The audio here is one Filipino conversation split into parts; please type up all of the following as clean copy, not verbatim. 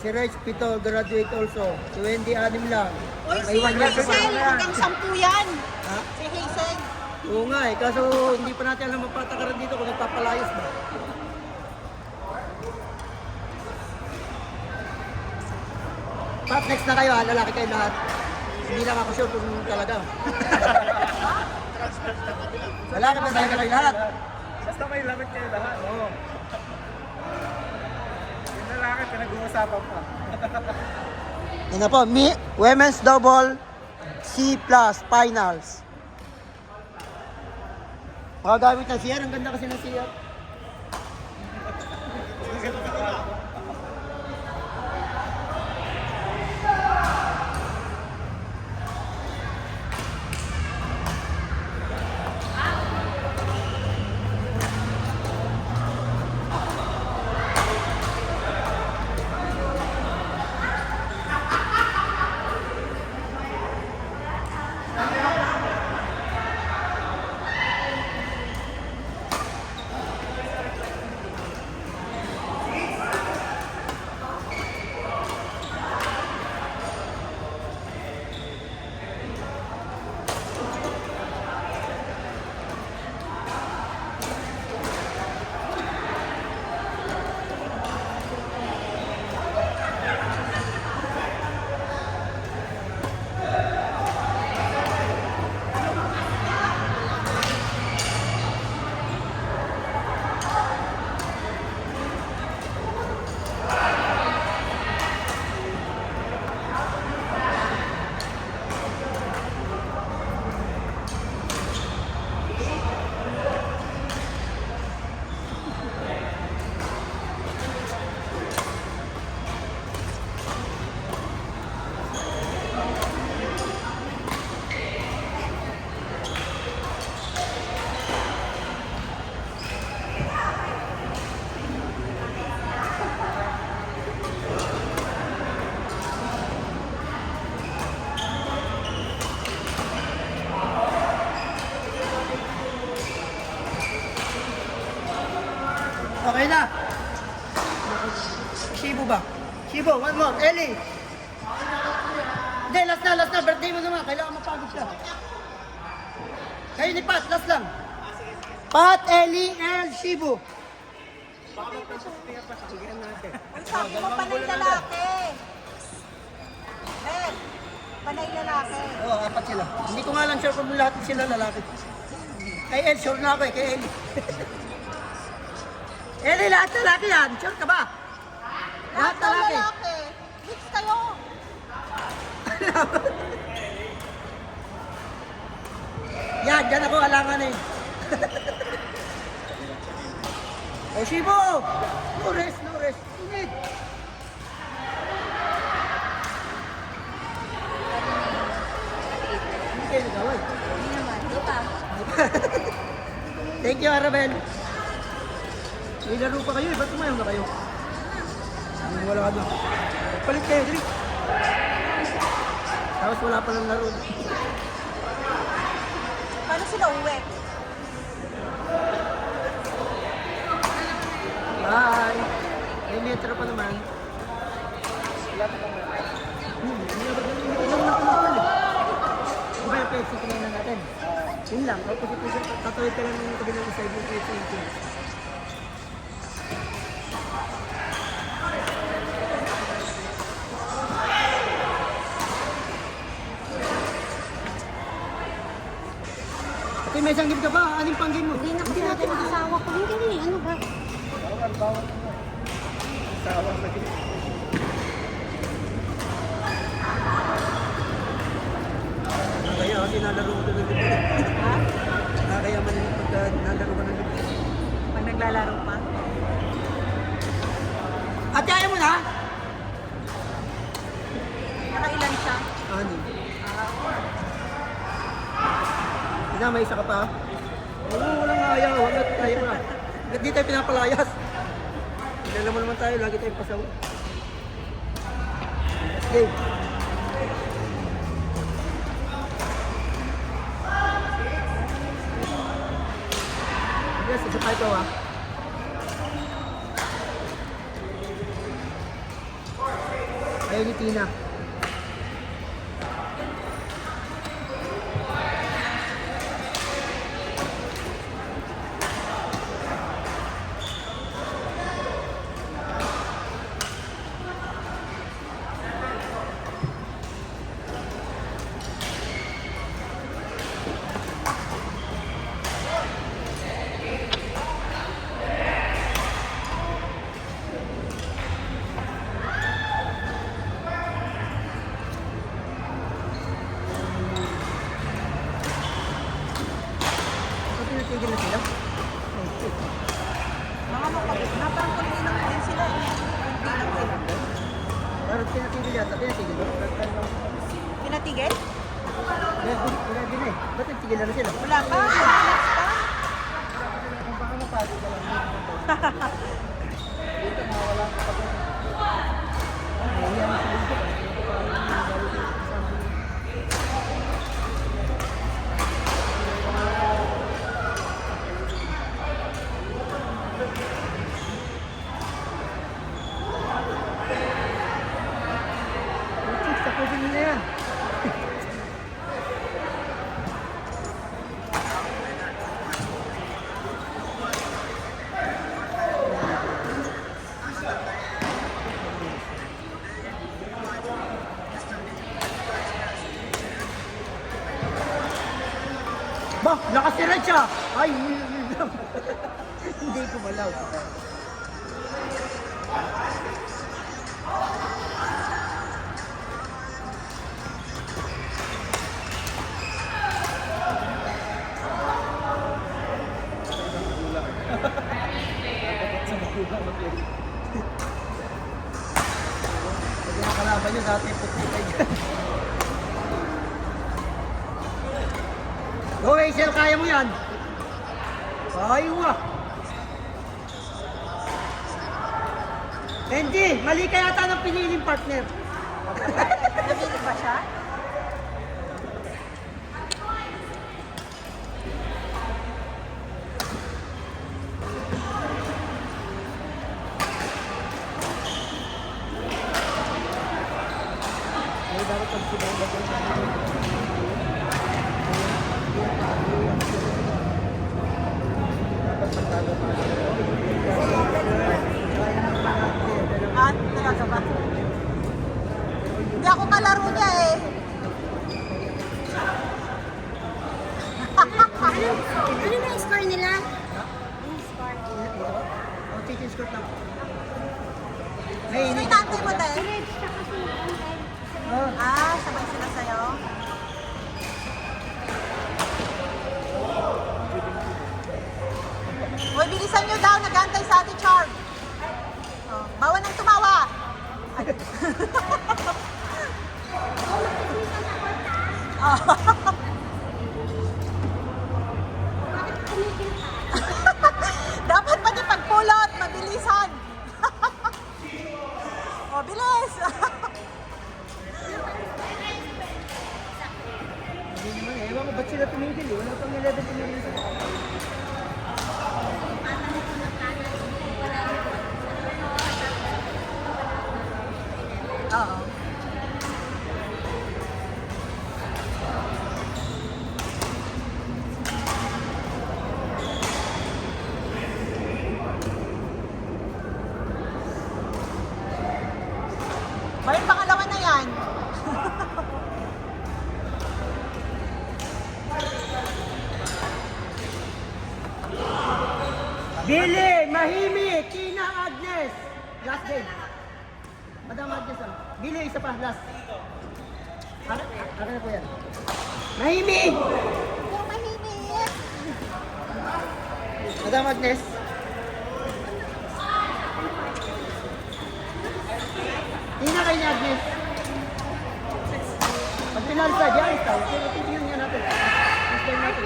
Si Reg Pito, graduate also. Si Wendy, 6 lang. Uy, May si 1 year pa Hazel, lang. hanggang 10 yan. Ha? Si Hazel. Oo nga eh, kaso hindi pa natin alam ang patakaran dito kung nagpapalayas ba. Pat, next na kayo ha, lalaki kayo lahat. Hindi lang ako sure kung talaga. Lalaki pa tayo kayo lahat. Basta may lamit kayo lahat. Oo. Yung lalaki, pinag-uusapan pa. Yan na po, women's double C plus finals. Makagamit ng CR, ang ganda kasi ng CR. Okay na. Shibu ba? Shibu, one more. Ellie. Hindi, last na. Birthday mo naman. Kailangan mapagod siya. Kayo ni Pat, last lang. Pat, Ellie, and Shibu. Ang sabi mo, panay lalaki. Ben, panay lalaki. Oo, 4 sila. Hindi ko nga lang sure kung lahat sila lalaki. Kay El, sure na ako eh. Kay Ellie. Ellie, lahat lalaki yan. Sure ka ba? Lahat daw lalaki. Mix kayo. Yan, dyan ako alangan eh. O Shibo! No rest. Init. Hindi kayo nagaway. Hindi naman, di ba? Thank you, Arabel. May laro pa kayo eh. Ba't tumayaw na kayo? Wala na. Palit kayo, dali. Tapos wala pa ng laro. Paano sila uwi? Bye! May metro pa naman. Di ba yung Pepsi kinain natin? Yun lang. Tapos tatawid ka lang ng kabilang side ng Pepsi. Ate, may isang game ka pa. Anong pang game mo? Hindi na kasi natin mag-asawa ko. Hindi, ano ba? Bawal. Tawag na kita. Kaya kasi nalaro ko ng libre. Ha? Kaya man pagka nalaro ka ng libre. Pag naglalaro pa? Ate, ayaw mo na? Nakailan siya? Ani. Ina, may isa ka pa? Oo, walang ayaw. Ayaw na. Di tayo pinapalayas. Kilala mo naman tayo, lagi tayong pasawa. Okay. Yes, isa pa ito ah. Ayun ni Tina. Ito pinatigil na sila. Mga mapagod na, parang kunti lang din sila eh. Kunti lang sila. Parang pinatigil yata. Pinatigil ba? Pinatigil? Pinatigil na eh. Ba't nagtigil na sila? Wala pa. Relax pa. Kung baka mapagod ka lang dito mawala ka pa doon. Chicks, tapusin nyo na yan. Bah, lakas ni Red siya! Ay, yun lang. Hindi ko malaw. Sa magulang mag-play. Pag nakalaban nyo, dati puti kayo. Go, Hazel, kaya mo yan. Ayaw ah. Hindi, mali ka yata ng piniling partner. Nabili ba siya? Ay, dapat pag sinabi ko sa Ah, talaga ba? Hindi ako kalaro niya eh. Ano na yung score nila? O, chicken skirt lang. Sino inaantay mo tayo? Red siya kasi nag-antay. Oh, Ah, sabay sila sa'yo. Hoy, bilisan nyo daw. Nag-antay sa atin, Char. Oh, bawal nang tumawa. Oh. Bakit tumigil ka? Dapat pati pagpulot, mabilisan. Oh, bilis. hindi naman eh. Ewan ko ba't sila tumigil eh. Wala pang 11 tumigil sa Oo. Ba yung pangalawa na yan? Billy, Mahimi, Tina, Agnes. Last game. Madam Agnes ah. Billy, isa pa, last. Akin na po yan. Mahimi! Yung mahinit. Madam Agnes. Tina kay ni Agnes. Pag pinalsa, di ayos tayo. Pero tignan nga natin. Last time natin.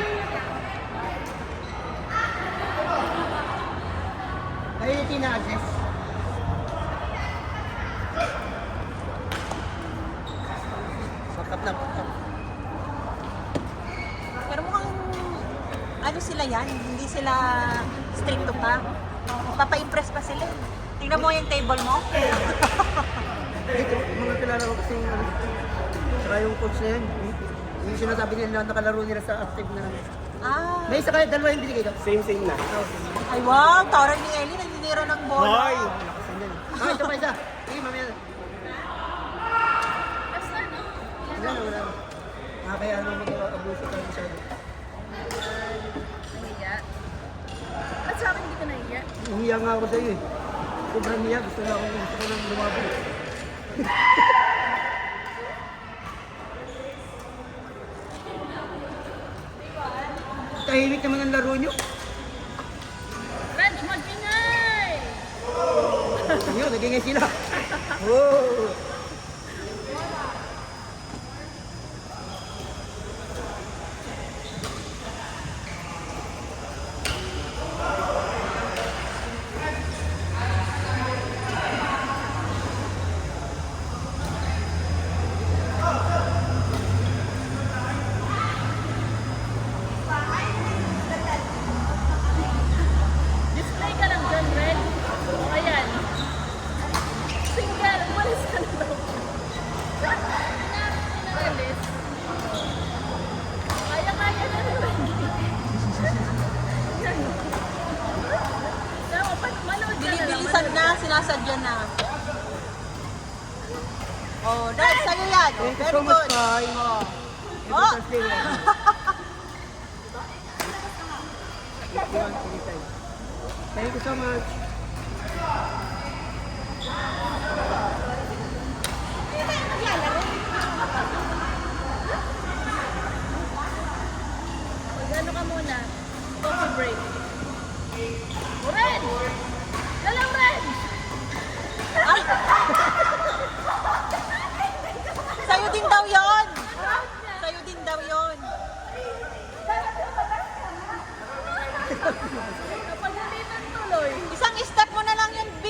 Ayun yung Tina Agnes. Pakap lang, pakap. Pero mukhang ano sila yan, hindi sila stricto pa. Papa-impress pa sila. Tingnan mo yung table mo. Dito, mga yung coach na yun. Yung sinasabi nila na nakalaro nila sa active na. Ah. May isa kaya dalawa yung binigay daw. Same na. Ay, wow. Taray ni Ellie. Nagninira ng bola. Hoy! Ah, ito pa isa. Sige, mamaya na. Wala na, wala na. Ah, kaya ano mag-abuso tayo masyado. Nahiya. Ba't sa akin hindi ka nahiya? Umiyak nga ako sa'yo eh. Sobrang niya, gusto na nang lumabas. Tahimik naman ang laro nyo. French, mag-ingay! Yun, nagingay sila. Oh. Display ka lang dyan, Red. O, ayan. Single, umalis ka na daw. Pinalis. Kaya-kaya na naman. Yan. Tama, manood ka na lang. Binibilisan na. Sinasadya na. Oh, Dad, sa'yo yan. Oh, Thank you very so much, good. Kai. Oh. Ito Oh. translate yan. Thank you so much. Mag-ano ka muna? Coffee break. O, Red! Dalang Red! Sa'yo din daw yon. Sa'yo din daw yon. Napagalitan tuloy. Isang step mo na lang yun, B.